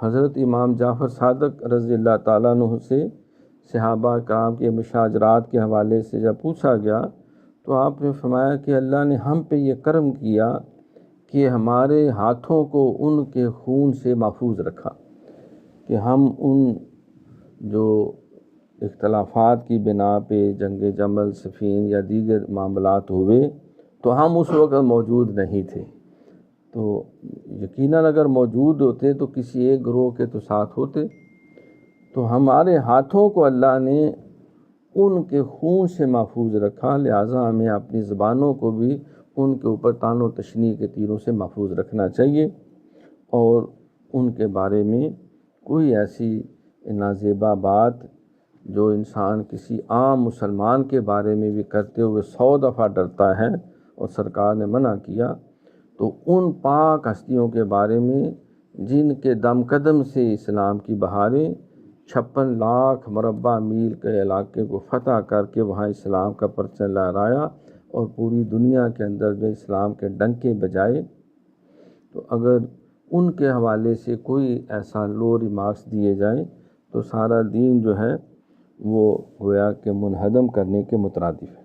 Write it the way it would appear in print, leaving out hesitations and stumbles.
حضرت امام جعفر صادق رضی اللہ تعالیٰ عنہ سے صحابہ کرام کے مشاجرات کے حوالے سے جب پوچھا گیا تو آپ نے فرمایا کہ اللہ نے ہم پہ یہ کرم کیا کہ ہمارے ہاتھوں کو ان کے خون سے محفوظ رکھا، کہ ہم ان جو اختلافات کی بنا پہ جنگ جمل، صفین یا دیگر معاملات ہوئے تو ہم اس وقت موجود نہیں تھے، تو یقیناً اگر موجود ہوتے تو کسی ایک گروہ کے تو ساتھ ہوتے، تو ہمارے ہاتھوں کو اللہ نے ان کے خون سے محفوظ رکھا، لہٰذا ہمیں اپنی زبانوں کو بھی ان کے اوپر طعن و تشنیع کے تیروں سے محفوظ رکھنا چاہیے، اور ان کے بارے میں کوئی ایسی نازیبا بات جو انسان کسی عام مسلمان کے بارے میں بھی کرتے ہوئے 100 دفعہ ڈرتا ہے اور سرکار نے منع کیا، تو ان پاک ہستیوں کے بارے میں جن کے دم قدم سے اسلام کی بہاریں 56 لاکھ مربع میل کے علاقے کو فتح کر کے وہاں اسلام کا پرچم لہرایا اور پوری دنیا کے اندر جو اسلام کے ڈنکے بجائے، تو اگر ان کے حوالے سے کوئی ایسا لو ریمارکس دیے جائیں تو سارا دین جو ہے وہ گویا کہ منہدم کرنے کے مترادف ہے۔